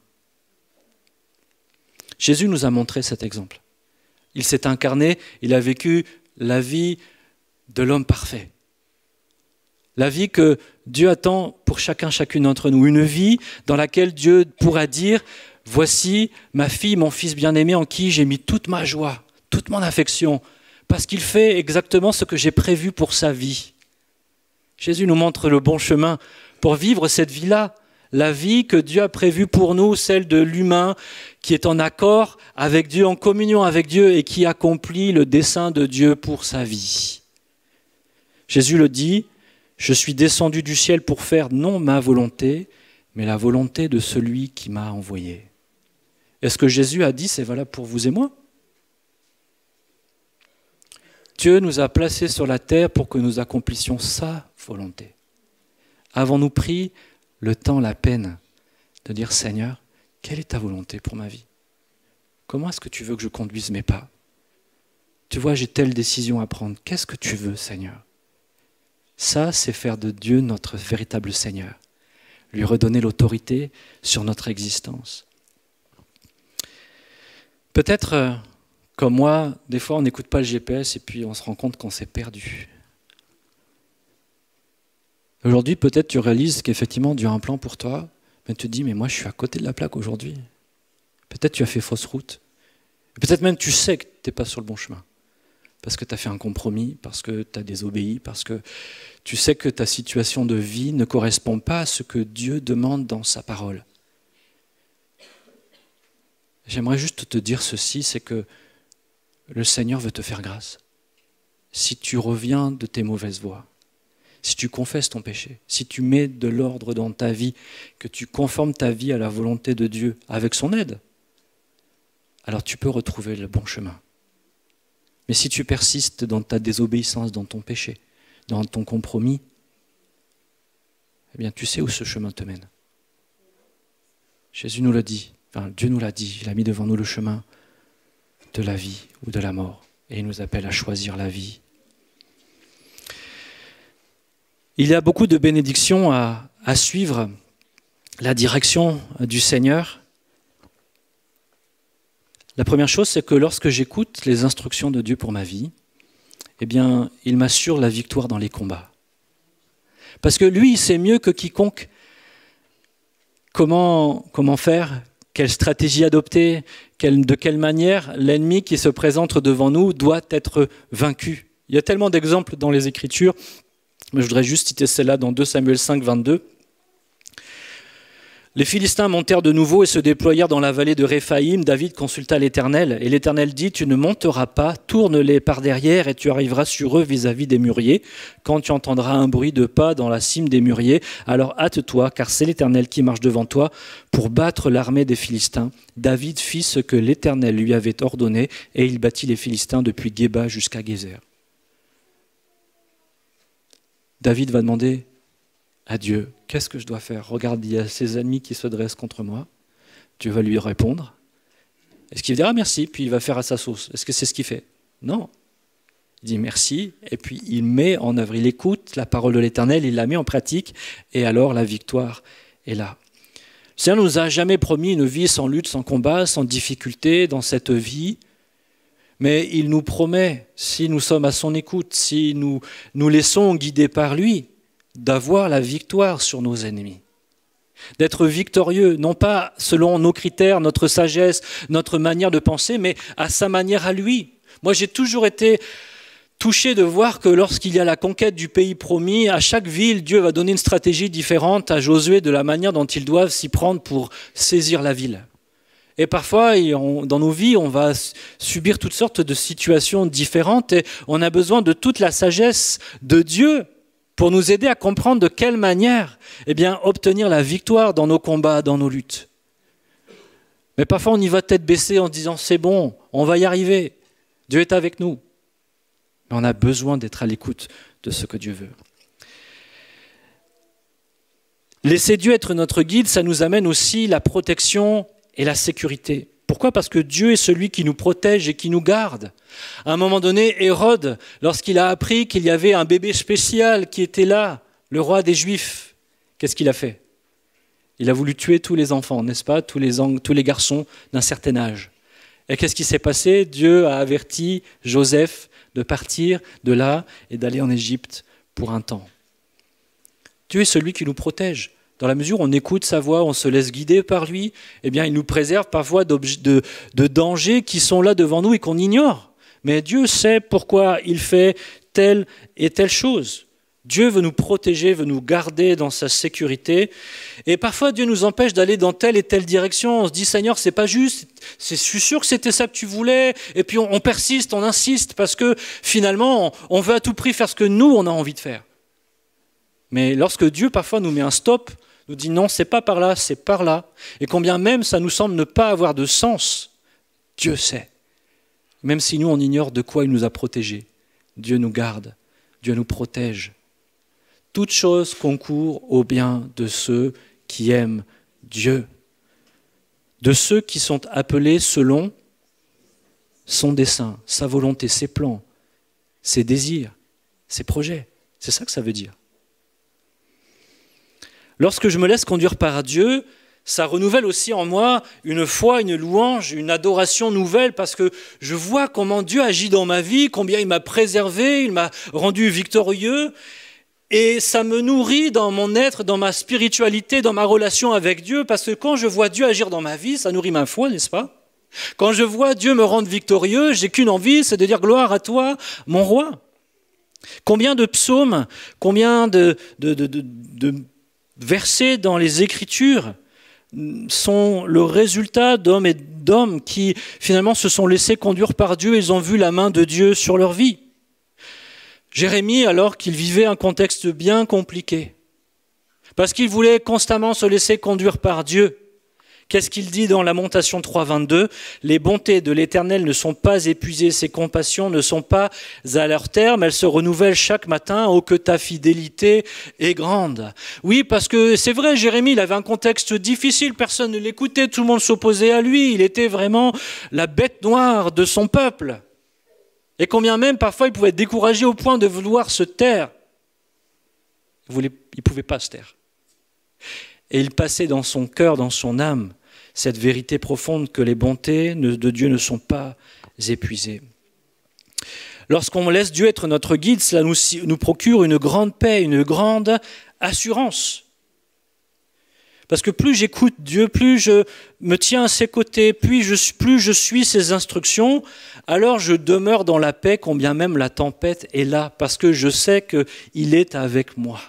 Jésus nous a montré cet exemple. Il s'est incarné, il a vécu la vie de l'homme parfait. La vie que Dieu attend pour chacun, chacune d'entre nous. Une vie dans laquelle Dieu pourra dire « Voici ma fille, mon fils bien-aimé en qui j'ai mis toute ma joie, toute mon affection, parce qu'il fait exactement ce que j'ai prévu pour sa vie. » Jésus nous montre le bon chemin pour vivre cette vie-là, la vie que Dieu a prévue pour nous, celle de l'humain qui est en accord avec Dieu, en communion avec Dieu et qui accomplit le dessein de Dieu pour sa vie. Jésus le dit, « Je suis descendu du ciel pour faire non ma volonté, mais la volonté de celui qui m'a envoyé. » Et ce que Jésus a dit, c'est valable pour vous et moi. Dieu nous a placés sur la terre pour que nous accomplissions sa volonté. Avons-nous pris le temps, la peine de dire « Seigneur, quelle est ta volonté pour ma vie? Comment est-ce que tu veux que je conduise mes pas? Tu vois, j'ai telle décision à prendre. Qu'est-ce que tu veux, Seigneur ?» Ça, c'est faire de Dieu notre véritable Seigneur. Lui redonner l'autorité sur notre existence. Peut-être, comme moi, des fois on n'écoute pas le GPS et puis on se rend compte qu'on s'est perdu. Aujourd'hui, peut-être tu réalises qu'effectivement Dieu a un plan pour toi, mais tu te dis, mais moi je suis à côté de la plaque aujourd'hui. Peut-être tu as fait fausse route. Peut-être même tu sais que tu n'es pas sur le bon chemin. Parce que tu as fait un compromis, parce que tu as désobéi, parce que tu sais que ta situation de vie ne correspond pas à ce que Dieu demande dans sa parole. J'aimerais juste te dire ceci, c'est que le Seigneur veut te faire grâce. Si tu reviens de tes mauvaises voies, si tu confesses ton péché, si tu mets de l'ordre dans ta vie, que tu conformes ta vie à la volonté de Dieu avec son aide, alors tu peux retrouver le bon chemin. Mais si tu persistes dans ta désobéissance, dans ton péché, dans ton compromis, eh bien tu sais où ce chemin te mène. Jésus nous l'a dit, Dieu nous l'a dit, il a mis devant nous le chemin de la vie ou de la mort. Et il nous appelle à choisir la vie. Il y a beaucoup de bénédictions à suivre la direction du Seigneur. La première chose, c'est que lorsque j'écoute les instructions de Dieu pour ma vie, eh bien, il m'assure la victoire dans les combats. Parce que lui, il sait mieux que quiconque comment faire, quelle stratégie adopter, de quelle manière l'ennemi qui se présente devant nous doit être vaincu. Il y a tellement d'exemples dans les Écritures, mais je voudrais juste citer celle-là dans 2 Samuel 5, 22. Les Philistins montèrent de nouveau et se déployèrent dans la vallée de Réphaïm. David consulta l'Éternel, et l'Éternel dit « Tu ne monteras pas, tourne-les par derrière, et tu arriveras sur eux vis-à-vis des mûriers. Quand tu entendras un bruit de pas dans la cime des mûriers, alors hâte-toi, car c'est l'Éternel qui marche devant toi pour battre l'armée des Philistins. » David fit ce que l'Éternel lui avait ordonné, et il battit les Philistins depuis Géba jusqu'à Gézer. David va demander à Dieu, qu'est-ce que je dois faire? Regarde, il y a ses ennemis qui se dressent contre moi. Dieu va lui répondre. Est-ce qu'il dira merci, puis il va faire à sa sauce? Est-ce que c'est ce qu'il fait? Non. Il dit merci, et puis il met en œuvre, il écoute la parole de l'Éternel, il la met en pratique, et alors la victoire est là. Le Seigneur ne nous a jamais promis une vie sans lutte, sans combat, sans difficulté dans cette vie, mais il nous promet, si nous sommes à son écoute, si nous nous laissons guider par lui, d'avoir la victoire sur nos ennemis. D'être victorieux, non pas selon nos critères, notre sagesse, notre manière de penser, mais à sa manière à lui. Moi, j'ai toujours été touché de voir que lorsqu'il y a la conquête du pays promis, à chaque ville, Dieu va donner une stratégie différente à Josué de la manière dont ils doivent s'y prendre pour saisir la ville. Et parfois, dans nos vies, on va subir toutes sortes de situations différentes et on a besoin de toute la sagesse de Dieu pour nous aider à comprendre de quelle manière obtenir la victoire dans nos combats, dans nos luttes. Mais parfois, on y va tête baissée en se disant « c'est bon, on va y arriver, Dieu est avec nous ». Mais on a besoin d'être à l'écoute de ce que Dieu veut. Laisser Dieu être notre guide, ça nous amène aussi la protection et la sécurité. Pourquoi? Parce que Dieu est celui qui nous protège et qui nous garde. À un moment donné, Hérode, lorsqu'il a appris qu'il y avait un bébé spécial qui était là, le roi des Juifs, qu'est-ce qu'il a fait? Il a voulu tuer tous les enfants, n'est-ce pas? Tous les garçons d'un certain âge. Et qu'est-ce qui s'est passé? Dieu a averti Joseph de partir de là et d'aller en Égypte pour un temps. Dieu est celui qui nous protège. Dans la mesure où on écoute sa voix, on se laisse guider par lui, il nous préserve parfois de dangers qui sont là devant nous et qu'on ignore. Mais Dieu sait pourquoi il fait telle et telle chose. Dieu veut nous protéger, veut nous garder dans sa sécurité. Et parfois, Dieu nous empêche d'aller dans telle et telle direction. On se dit, Seigneur, c'est pas juste. Je suis sûr que c'était ça que tu voulais. Et puis on persiste, on insiste, parce que finalement, on veut à tout prix faire ce que nous, on a envie de faire. Mais lorsque Dieu, parfois, nous met un stop, nous dit non, c'est pas par là, c'est par là. Et combien même ça nous semble ne pas avoir de sens, Dieu sait. Même si nous, on ignore de quoi il nous a protégés. Dieu nous garde, Dieu nous protège. Toute chose concourt au bien de ceux qui aiment Dieu, de ceux qui sont appelés selon son dessein, sa volonté, ses plans, ses désirs, ses projets. C'est ça que ça veut dire. Lorsque je me laisse conduire par Dieu, ça renouvelle aussi en moi une foi, une louange, une adoration nouvelle, parce que je vois comment Dieu agit dans ma vie, combien il m'a préservé, il m'a rendu victorieux, et ça me nourrit dans mon être, dans ma spiritualité, dans ma relation avec Dieu, parce que quand je vois Dieu agir dans ma vie, ça nourrit ma foi, n'est-ce pas? Quand je vois Dieu me rendre victorieux, j'ai qu'une envie, c'est de dire gloire à toi, mon roi. Combien de psaumes, combien de versets dans les Écritures sont le résultat d'hommes et d'hommes qui finalement se sont laissés conduire par Dieu, ils ont vu la main de Dieu sur leur vie. Jérémie, alors qu'il vivait un contexte bien compliqué, parce qu'il voulait constamment se laisser conduire par Dieu, qu'est-ce qu'il dit dans Lamentation 3.22 ? Les bontés de l'Éternel ne sont pas épuisées, ses compassions ne sont pas à leur terme, elles se renouvellent chaque matin, oh que ta fidélité est grande. Oui, parce que c'est vrai, Jérémie, il avait un contexte difficile, personne ne l'écoutait, tout le monde s'opposait à lui, il était vraiment la bête noire de son peuple. Et combien même, parfois, il pouvait être découragé au point de vouloir se taire. Il ne pouvait pas se taire. Et il passait dans son cœur, dans son âme, cette vérité profonde que les bontés de Dieu ne sont pas épuisées. Lorsqu'on laisse Dieu être notre guide, cela nous procure une grande paix, une grande assurance. Parce que plus j'écoute Dieu, plus je me tiens à ses côtés, plus je suis ses instructions, alors je demeure dans la paix, combien même la tempête est là, parce que je sais qu'il est avec moi.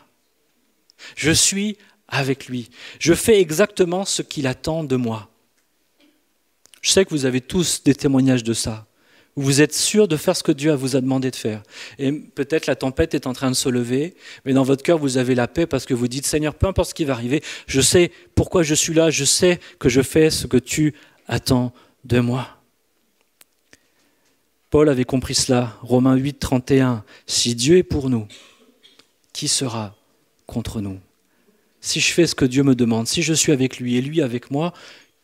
Je suis avec lui. Je fais exactement ce qu'il attend de moi. Je sais que vous avez tous des témoignages de ça. Vous êtes sûrs de faire ce que Dieu vous a demandé de faire. Et peut-être la tempête est en train de se lever, mais dans votre cœur, vous avez la paix parce que vous dites, Seigneur, peu importe ce qui va arriver, je sais pourquoi je suis là, je sais que je fais ce que tu attends de moi. Paul avait compris cela, Romains 8, 31. Si Dieu est pour nous, qui sera contre nous? si je fais ce que Dieu me demande, si je suis avec lui et lui avec moi,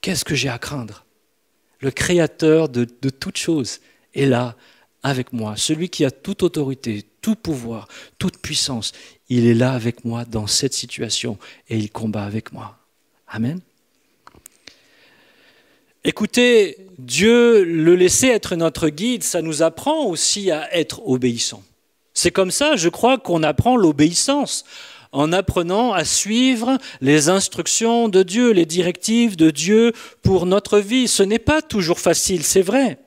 qu'est-ce que j'ai à craindre? Le Créateur de toutes choses est là avec moi. Celui qui a toute autorité, tout pouvoir, toute puissance, il est là avec moi dans cette situation et il combat avec moi. Amen. Écoutez, Dieu, le laisser être notre guide, ça nous apprend aussi à être obéissants. C'est comme ça, je crois, qu'on apprend l'obéissance, en apprenant à suivre les instructions de Dieu, les directives de Dieu pour notre vie. Ce n'est pas toujours facile, c'est vrai.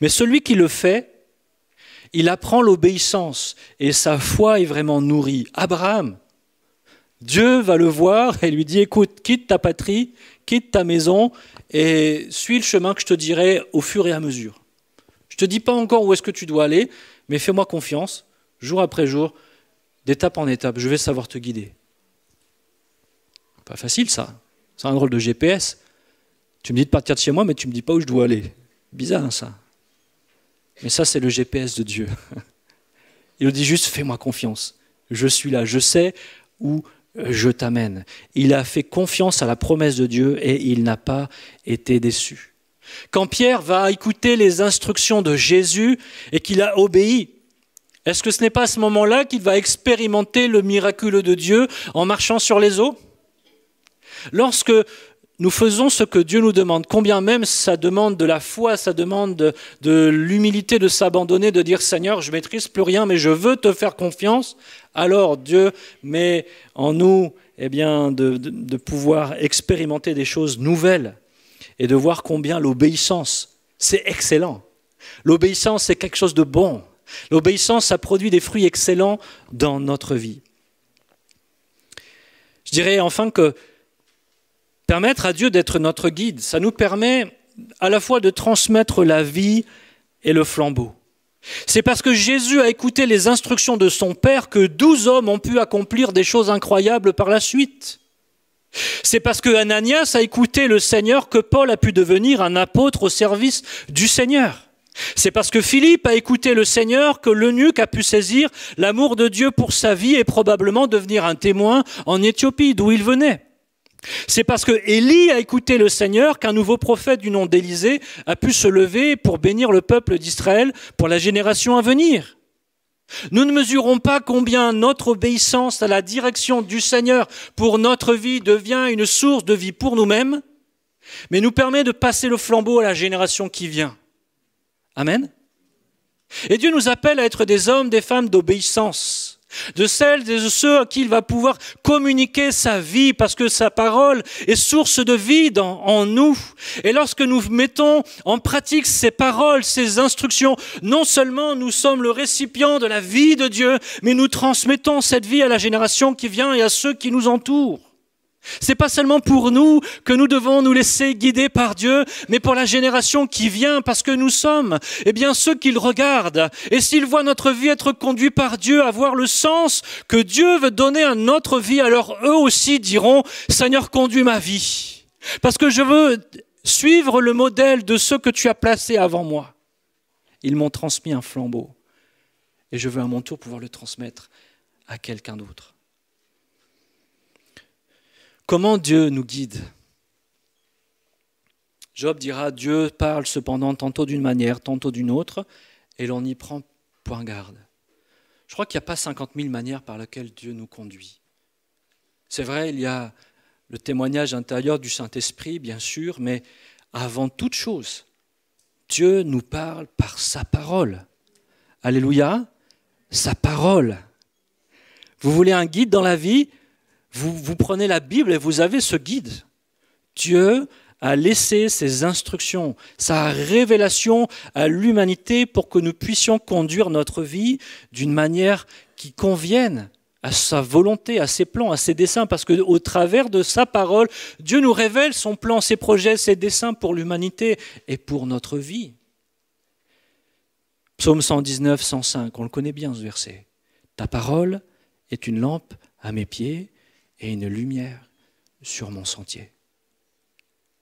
Mais celui qui le fait, il apprend l'obéissance et sa foi est vraiment nourrie. Abraham, Dieu va le voir et lui dit, écoute, quitte ta patrie, quitte ta maison et suis le chemin que je te dirai au fur et à mesure. Je ne te dis pas encore où est-ce que tu dois aller, mais fais-moi confiance, jour après jour, d'étape en étape, je vais savoir te guider. Pas facile ça, c'est un drôle de GPS. Tu me dis de partir de chez moi, mais tu ne me dis pas où je dois aller. Bizarre ça. Mais ça, c'est le GPS de Dieu. Il nous dit juste, fais-moi confiance. Je suis là, je sais où je t'amène. Il a fait confiance à la promesse de Dieu et il n'a pas été déçu. Quand Pierre va écouter les instructions de Jésus et qu'il a obéi, est-ce que ce n'est pas à ce moment-là qu'il va expérimenter le miracle de Dieu en marchant sur les eaux? Lorsque nous faisons ce que Dieu nous demande, combien même ça demande de la foi, ça demande de l'humilité de s'abandonner, de dire « Seigneur, je ne maîtrise plus rien, mais je veux te faire confiance », alors Dieu met en nous de pouvoir expérimenter des choses nouvelles et de voir combien l'obéissance, c'est excellent. L'obéissance, c'est quelque chose de bon. L'obéissance, ça produit des fruits excellents dans notre vie. Je dirais enfin que permettre à Dieu d'être notre guide, ça nous permet à la fois de transmettre la vie et le flambeau. C'est parce que Jésus a écouté les instructions de son Père que 12 hommes ont pu accomplir des choses incroyables par la suite. C'est parce que Ananias a écouté le Seigneur que Paul a pu devenir un apôtre au service du Seigneur. C'est parce que Philippe a écouté le Seigneur que l'eunuque a pu saisir l'amour de Dieu pour sa vie et probablement devenir un témoin en Éthiopie, d'où il venait. C'est parce que Élie a écouté le Seigneur qu'un nouveau prophète du nom d'Élisée a pu se lever pour bénir le peuple d'Israël pour la génération à venir. Nous ne mesurons pas combien notre obéissance à la direction du Seigneur pour notre vie devient une source de vie pour nous-mêmes, mais nous permet de passer le flambeau à la génération qui vient. Amen. Et Dieu nous appelle à être des hommes, des femmes d'obéissance, de celles et de ceux à qui il va pouvoir communiquer sa vie, parce que sa parole est source de vie en nous. Et lorsque nous mettons en pratique ces paroles, ces instructions, non seulement nous sommes le récipient de la vie de Dieu, mais nous transmettons cette vie à la génération qui vient et à ceux qui nous entourent. C'est pas seulement pour nous que nous devons nous laisser guider par Dieu, mais pour la génération qui vient, parce que nous sommes, ceux qui le regardent. Et s'ils voient notre vie être conduite par Dieu, avoir le sens que Dieu veut donner à notre vie, alors eux aussi diront, Seigneur, conduis ma vie. Parce que je veux suivre le modèle de ceux que tu as placés avant moi. Ils m'ont transmis un flambeau. Et je veux à mon tour pouvoir le transmettre à quelqu'un d'autre. Comment Dieu nous guide? Job dira, Dieu parle cependant tantôt d'une manière, tantôt d'une autre, et l'on y prend point garde. Je crois qu'il n'y a pas 50 000 manières par lesquelles Dieu nous conduit. C'est vrai, il y a le témoignage intérieur du Saint-Esprit, bien sûr, mais avant toute chose, Dieu nous parle par sa parole. Alléluia, sa parole. Vous voulez un guide dans la vie? Vous prenez la Bible et vous avez ce guide. Dieu a laissé ses instructions, sa révélation à l'humanité pour que nous puissions conduire notre vie d'une manière qui convienne à sa volonté, à ses plans, à ses desseins, parce qu'au travers de sa parole, Dieu nous révèle son plan, ses projets, ses desseins pour l'humanité et pour notre vie. Psaume 119, 105, on le connaît bien ce verset. Ta parole est une lampe à mes pieds et une lumière sur mon sentier.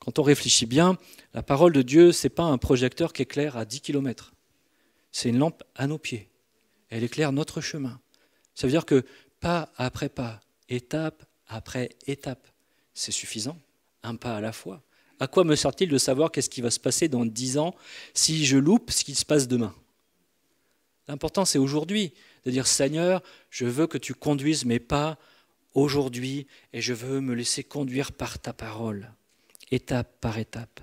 Quand on réfléchit bien, la parole de Dieu, ce n'est pas un projecteur qui éclaire à 10 km. C'est une lampe à nos pieds. Elle éclaire notre chemin. Ça veut dire que pas après pas, étape après étape. C'est suffisant, un pas à la fois. À quoi me sert-il de savoir qu'est-ce qui va se passer dans 10 ans si je loupe ce qui se passe demain? L'important, c'est aujourd'hui, de dire, Seigneur, je veux que tu conduises mes pas aujourd'hui et je veux me laisser conduire par ta parole, étape par étape.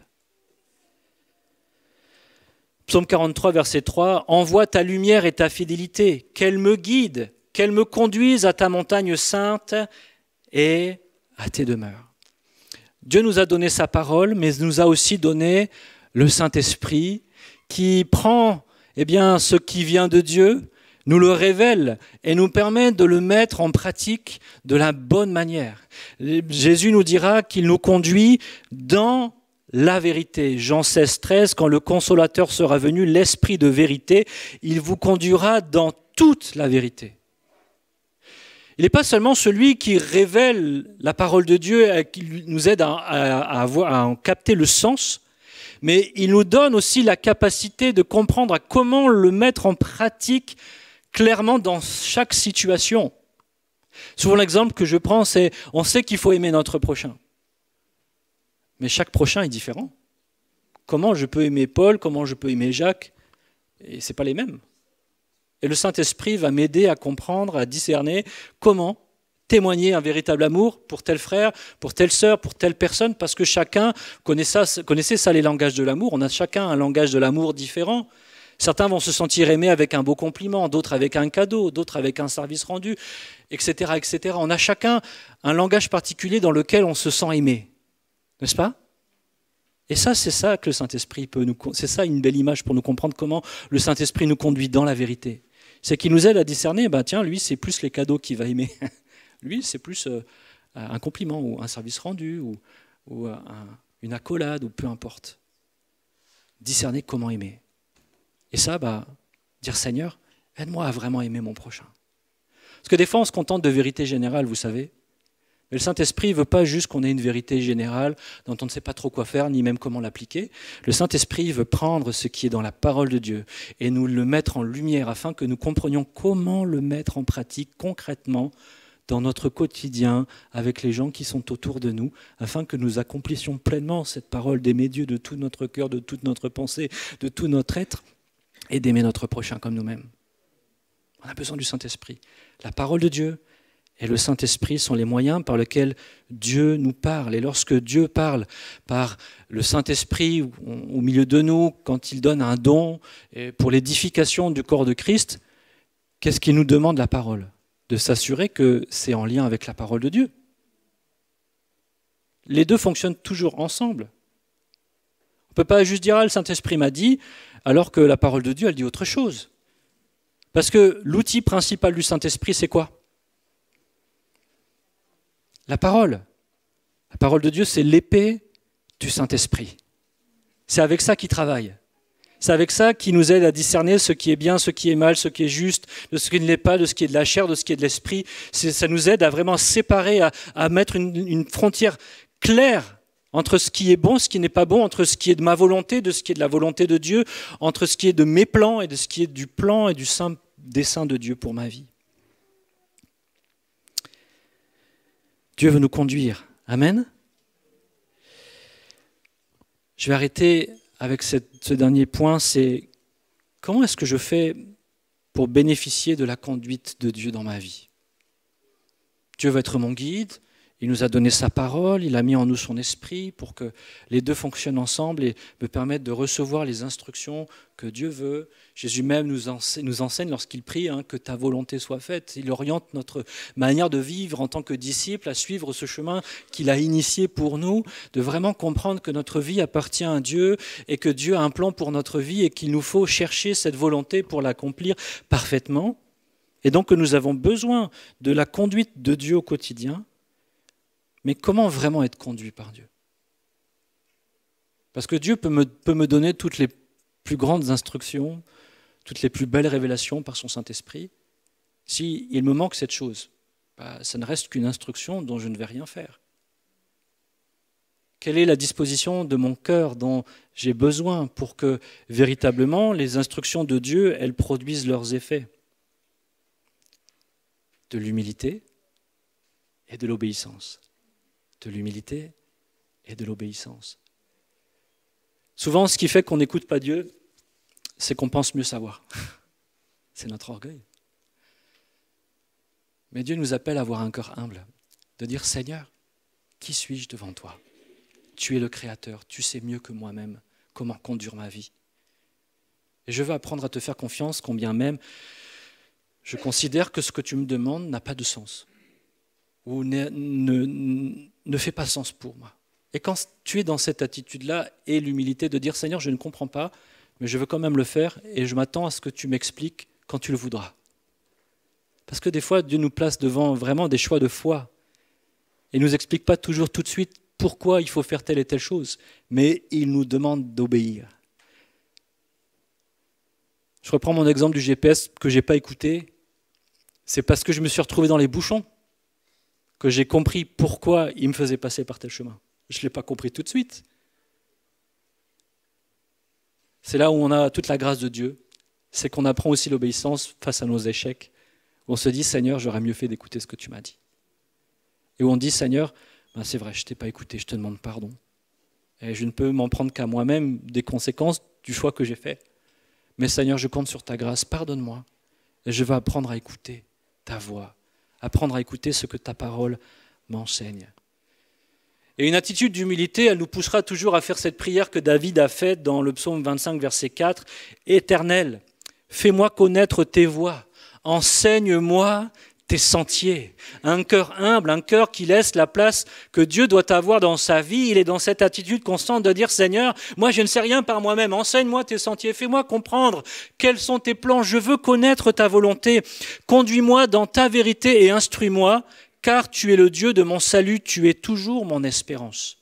Psaume 43, verset 3, « Envoie ta lumière et ta fidélité, qu'elle me guide, qu'elle me conduise à ta montagne sainte et à tes demeures. » Dieu nous a donné sa parole, mais nous a aussi donné le Saint-Esprit qui prend ce qui vient de Dieu, nous le révèle et nous permet de le mettre en pratique de la bonne manière. Jésus nous dira qu'il nous conduit dans la vérité. Jean 16, 13, quand le Consolateur sera venu, l'Esprit de vérité, il vous conduira dans toute la vérité. Il n'est pas seulement celui qui révèle la parole de Dieu et qui nous aide à en capter le sens, mais il nous donne aussi la capacité de comprendre comment le mettre en pratique clairement dans chaque situation. Souvent l'exemple que je prends, c'est on sait qu'il faut aimer notre prochain. Mais chaque prochain est différent. Comment je peux aimer Paul, comment je peux aimer Jacques? Et ce n'est pas les mêmes. Et le Saint-Esprit va m'aider à comprendre, à discerner comment témoigner un véritable amour pour tel frère, pour telle sœur, pour telle personne, parce que chacun connaissez ça les langages de l'amour, on a chacun un langage de l'amour différent. Certains vont se sentir aimés avec un beau compliment, d'autres avec un cadeau, d'autres avec un service rendu, etc., etc. On a chacun un langage particulier dans lequel on se sent aimé. N'est-ce pas? Et ça, c'est ça que le Saint-Esprit peut nous... C'est ça une belle image pour nous comprendre comment le Saint-Esprit nous conduit dans la vérité. C'est qu'il nous aide à discerner, tiens, lui, c'est plus les cadeaux qu'il va aimer. Lui, c'est plus un compliment ou un service rendu ou une accolade ou peu importe. Discerner comment aimer. Et ça, dire Seigneur, aide-moi à vraiment aimer mon prochain. Parce que des fois, on se contente de vérité générale, vous savez. Mais le Saint-Esprit ne veut pas juste qu'on ait une vérité générale dont on ne sait pas trop quoi faire, ni même comment l'appliquer. Le Saint-Esprit veut prendre ce qui est dans la parole de Dieu et nous le mettre en lumière afin que nous comprenions comment le mettre en pratique concrètement dans notre quotidien avec les gens qui sont autour de nous, afin que nous accomplissions pleinement cette parole d'aimer Dieu de tout notre cœur, de toute notre pensée, de tout notre être et d'aimer notre prochain comme nous-mêmes. On a besoin du Saint-Esprit. La parole de Dieu et le Saint-Esprit sont les moyens par lesquels Dieu nous parle. Et lorsque Dieu parle par le Saint-Esprit au milieu de nous, quand il donne un don pour l'édification du corps de Christ, qu'est-ce qu'il nous demande la parole? De s'assurer que c'est en lien avec la parole de Dieu. Les deux fonctionnent toujours ensemble. On ne peut pas juste dire « Ah, le Saint-Esprit m'a dit », alors que la parole de Dieu, elle dit autre chose. Parce que l'outil principal du Saint-Esprit, c'est quoi? La parole. La parole de Dieu, c'est l'épée du Saint-Esprit. C'est avec ça qu'il travaille. C'est avec ça qu'il nous aide à discerner ce qui est bien, ce qui est mal, ce qui est juste, de ce qui ne l'est pas, de ce qui est de la chair, de ce qui est de l'esprit. Ça nous aide à vraiment séparer, à mettre une frontière claire entre ce qui est bon, ce qui n'est pas bon, entre ce qui est de ma volonté, de ce qui est de la volonté de Dieu, entre ce qui est de mes plans et de ce qui est du plan et du saint dessein de Dieu pour ma vie. Dieu veut nous conduire. Amen. Je vais arrêter avec ce dernier point, c'est comment est-ce que je fais pour bénéficier de la conduite de Dieu dans ma vie? Dieu va être mon guide, il nous a donné sa parole, il a mis en nous son esprit pour que les deux fonctionnent ensemble et me permettent de recevoir les instructions que Dieu veut. Jésus même nous enseigne lorsqu'il prie que ta volonté soit faite. Il oriente notre manière de vivre en tant que disciple à suivre ce chemin qu'il a initié pour nous, de vraiment comprendre que notre vie appartient à Dieu et que Dieu a un plan pour notre vie et qu'il nous faut chercher cette volonté pour l'accomplir parfaitement. Et donc que nous avons besoin de la conduite de Dieu au quotidien. Mais comment vraiment être conduit par Dieu? Parce que Dieu peut me donner toutes les plus grandes instructions, toutes les plus belles révélations par son Saint-Esprit. S'il me manque cette chose, ça ne reste qu'une instruction dont je ne vais rien faire. Quelle est la disposition de mon cœur dont j'ai besoin pour que véritablement les instructions de Dieu, elles produisent leurs effets? De l'humilité, et de l'obéissance. De l'humilité et de l'obéissance. Souvent, ce qui fait qu'on n'écoute pas Dieu, c'est qu'on pense mieux savoir. C'est notre orgueil. Mais Dieu nous appelle à avoir un cœur humble, de dire « Seigneur, qui suis-je devant toi ? Tu es le Créateur, tu sais mieux que moi-même comment conduire ma vie. Et je veux apprendre à te faire confiance, combien même je considère que ce que tu me demandes n'a pas de sens ou ne fait pas sens pour moi. » Et quand tu es dans cette attitude-là et l'humilité de dire « Seigneur, je ne comprends pas, mais je veux quand même le faire et je m'attends à ce que tu m'expliques quand tu le voudras. » Parce que des fois, Dieu nous place devant vraiment des choix de foi et ne nous explique pas toujours tout de suite pourquoi il faut faire telle et telle chose, mais il nous demande d'obéir. Je reprends mon exemple du GPS que je n'ai pas écouté. C'est parce que je me suis retrouvé dans les bouchons que j'ai compris pourquoi il me faisait passer par tel chemin. Je ne l'ai pas compris tout de suite. C'est là où on a toute la grâce de Dieu. C'est qu'on apprend aussi l'obéissance face à nos échecs. Où on se dit, Seigneur, j'aurais mieux fait d'écouter ce que tu m'as dit. Et où on dit, Seigneur, ben c'est vrai, je ne t'ai pas écouté, je te demande pardon. Et je ne peux m'en prendre qu'à moi-même des conséquences du choix que j'ai fait. Mais Seigneur, je compte sur ta grâce, pardonne-moi. Et je veux apprendre à écouter ta voix, apprendre à écouter ce que ta parole m'enseigne. Et une attitude d'humilité, elle nous poussera toujours à faire cette prière que David a faite dans le psaume 25, verset 4. « Éternel, fais-moi connaître tes voies, enseigne-moi tes sentiers. » Un cœur humble, un cœur qui laisse la place que Dieu doit avoir dans sa vie. Il est dans cette attitude constante de dire « Seigneur, moi je ne sais rien par moi-même, enseigne-moi tes sentiers, fais-moi comprendre quels sont tes plans, je veux connaître ta volonté. Conduis-moi dans ta vérité et instruis-moi. Car tu es le Dieu de mon salut, tu es toujours mon espérance. »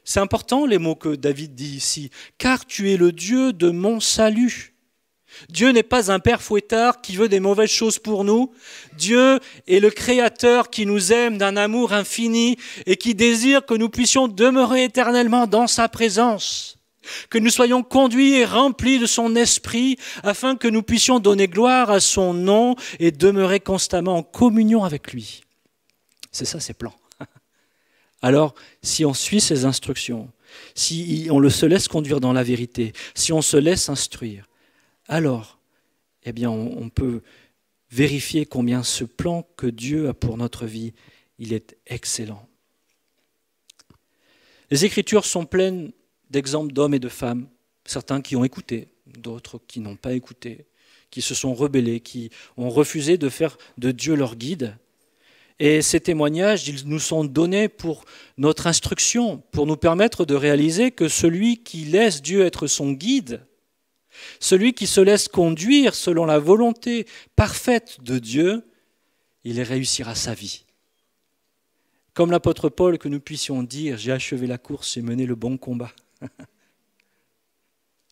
C'est important les mots que David dit ici. Car tu es le Dieu de mon salut. Dieu n'est pas un père fouettard qui veut des mauvaises choses pour nous. Dieu est le Créateur qui nous aime d'un amour infini et qui désire que nous puissions demeurer éternellement dans sa présence. Que nous soyons conduits et remplis de son esprit afin que nous puissions donner gloire à son nom et demeurer constamment en communion avec lui. C'est ça ses plans. Alors, si on suit ses instructions, si on se laisse conduire dans la vérité, si on se laisse instruire, alors, eh bien, on peut vérifier combien ce plan que Dieu a pour notre vie, il est excellent. Les Écritures sont pleines d'exemples d'hommes et de femmes, certains qui ont écouté, d'autres qui n'ont pas écouté, qui se sont rebellés, qui ont refusé de faire de Dieu leur guide. Et ces témoignages, ils nous sont donnés pour notre instruction, pour nous permettre de réaliser que celui qui laisse Dieu être son guide, celui qui se laisse conduire selon la volonté parfaite de Dieu, il réussira sa vie. Comme l'apôtre Paul, que nous puissions dire « J'ai achevé la course, j'ai mené le bon combat.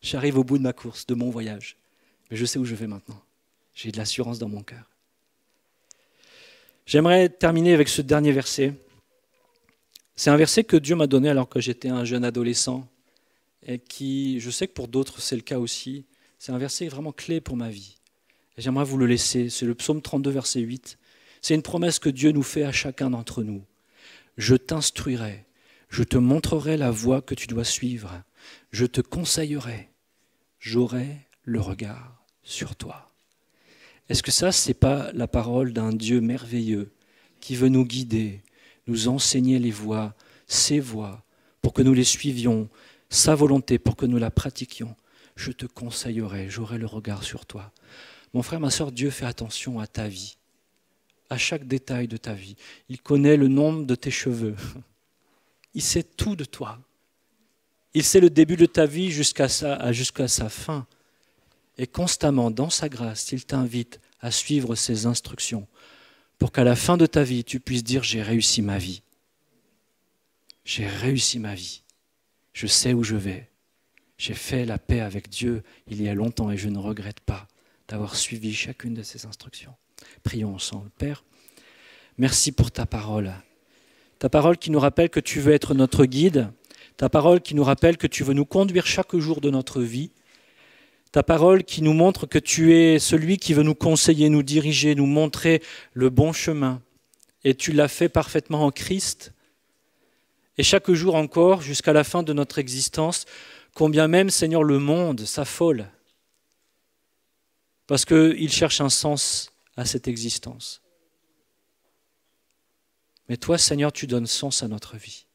J'arrive au bout de ma course, de mon voyage, mais je sais où je vais maintenant. J'ai de l'assurance dans mon cœur. » J'aimerais terminer avec ce dernier verset. C'est un verset que Dieu m'a donné alors que j'étais un jeune adolescent et qui, je sais que pour d'autres c'est le cas aussi, c'est un verset vraiment clé pour ma vie. Et j'aimerais vous le laisser, c'est le psaume 32, verset 8. C'est une promesse que Dieu nous fait à chacun d'entre nous. « Je t'instruirai, je te montrerai la voie que tu dois suivre, je te conseillerai, j'aurai le regard sur toi. » Est-ce que ça, ce n'est pas la parole d'un Dieu merveilleux qui veut nous guider, nous enseigner les voies, ses voies, pour que nous les suivions, sa volonté, pour que nous la pratiquions? Je te conseillerai, j'aurai le regard sur toi. Mon frère, ma sœur, Dieu fait attention à ta vie, à chaque détail de ta vie. Il connaît le nombre de tes cheveux. Il sait tout de toi. Il sait le début de ta vie jusqu'à sa fin. Et constamment, dans sa grâce, il t'invite à suivre ses instructions pour qu'à la fin de ta vie, tu puisses dire « J'ai réussi ma vie. J'ai réussi ma vie. Je sais où je vais. J'ai fait la paix avec Dieu il y a longtemps et je ne regrette pas d'avoir suivi chacune de ses instructions. » Prions ensemble. Père, merci pour ta parole. Ta parole qui nous rappelle que tu veux être notre guide. Ta parole qui nous rappelle que tu veux nous conduire chaque jour de notre vie. Ta parole qui nous montre que tu es celui qui veut nous conseiller, nous diriger, nous montrer le bon chemin. et tu l'as fait parfaitement en Christ. Et chaque jour encore, jusqu'à la fin de notre existence, combien même, Seigneur, le monde s'affole, parce qu'il cherche un sens à cette existence. Mais toi, Seigneur, tu donnes sens à notre vie.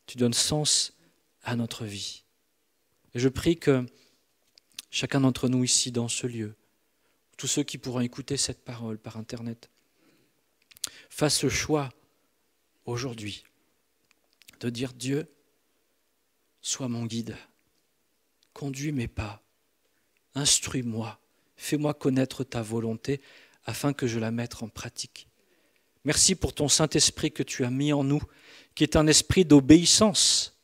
Tu donnes sens à notre vie. Et je prie que chacun d'entre nous ici, dans ce lieu, tous ceux qui pourront écouter cette parole par Internet, fassent le choix aujourd'hui de dire: Dieu, sois mon guide, conduis mes pas, instruis-moi, fais-moi connaître ta volonté afin que je la mette en pratique. Merci pour ton Saint-Esprit que tu as mis en nous, qui est un esprit d'obéissance,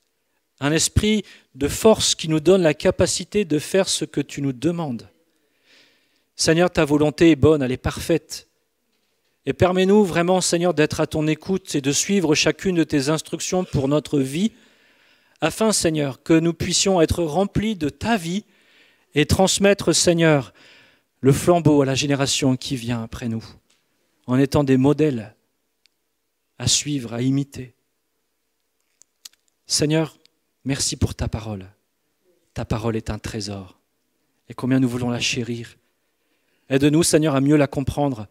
un esprit de force qui nous donne la capacité de faire ce que tu nous demandes. Seigneur, ta volonté est bonne, elle est parfaite. Et permets-nous vraiment, Seigneur, d'être à ton écoute et de suivre chacune de tes instructions pour notre vie, afin, Seigneur, que nous puissions être remplis de ta vie et transmettre, Seigneur, le flambeau à la génération qui vient après nous, en étant des modèles à suivre, à imiter. Seigneur, merci pour ta parole. Ta parole est un trésor. Et combien nous voulons la chérir. Aide-nous, Seigneur, à mieux la comprendre,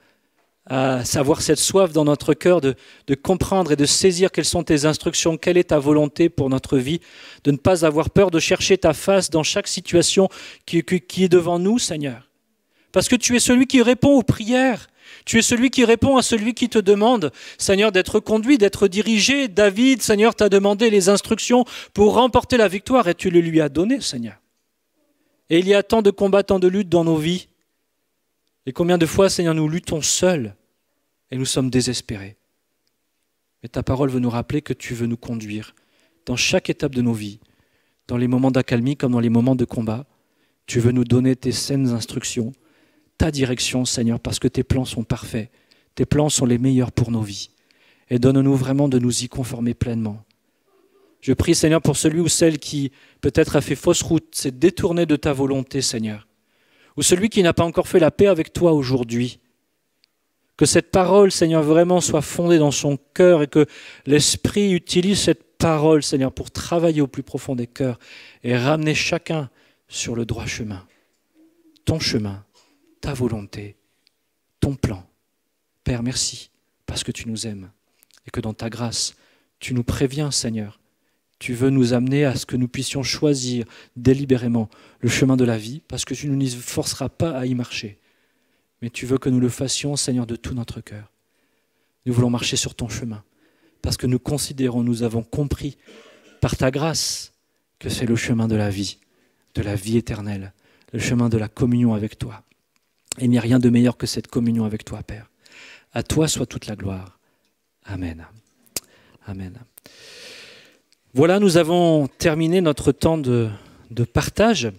à savoir cette soif dans notre cœur de comprendre et de saisir quelles sont tes instructions, quelle est ta volonté pour notre vie, de ne pas avoir peur de chercher ta face dans chaque situation qui est devant nous, Seigneur. Parce que tu es celui qui répond aux prières, tu es celui qui répond à celui qui te demande, Seigneur, d'être conduit, d'être dirigé. David, Seigneur, t'a demandé les instructions pour remporter la victoire et tu le lui as donné, Seigneur. Et il y a tant de combats, tant de luttes dans nos vies. Et combien de fois, Seigneur, nous luttons seuls et nous sommes désespérés. Mais ta parole veut nous rappeler que tu veux nous conduire dans chaque étape de nos vies, dans les moments d'accalmie comme dans les moments de combat. Tu veux nous donner tes saines instructions, ta direction, Seigneur, parce que tes plans sont parfaits. Tes plans sont les meilleurs pour nos vies. Et donne-nous vraiment de nous y conformer pleinement. Je prie, Seigneur, pour celui ou celle qui peut-être a fait fausse route, s'est détourné de ta volonté, Seigneur. Ou celui qui n'a pas encore fait la paix avec toi aujourd'hui. Que cette parole, Seigneur, vraiment soit fondée dans son cœur et que l'Esprit utilise cette parole, Seigneur, pour travailler au plus profond des cœurs et ramener chacun sur le droit chemin. Ton chemin, ta volonté, ton plan. Père, merci parce que tu nous aimes et que dans ta grâce, tu nous préviens, Seigneur. Tu veux nous amener à ce que nous puissions choisir délibérément le chemin de la vie, parce que tu ne nous forceras pas à y marcher. Mais tu veux que nous le fassions, Seigneur, de tout notre cœur. Nous voulons marcher sur ton chemin, parce que nous considérons, nous avons compris, par ta grâce, que c'est le chemin de la vie éternelle, le chemin de la communion avec toi. Il n'y a rien de meilleur que cette communion avec toi, Père. À toi soit toute la gloire. Amen. Amen. Voilà, nous avons terminé notre temps de partage.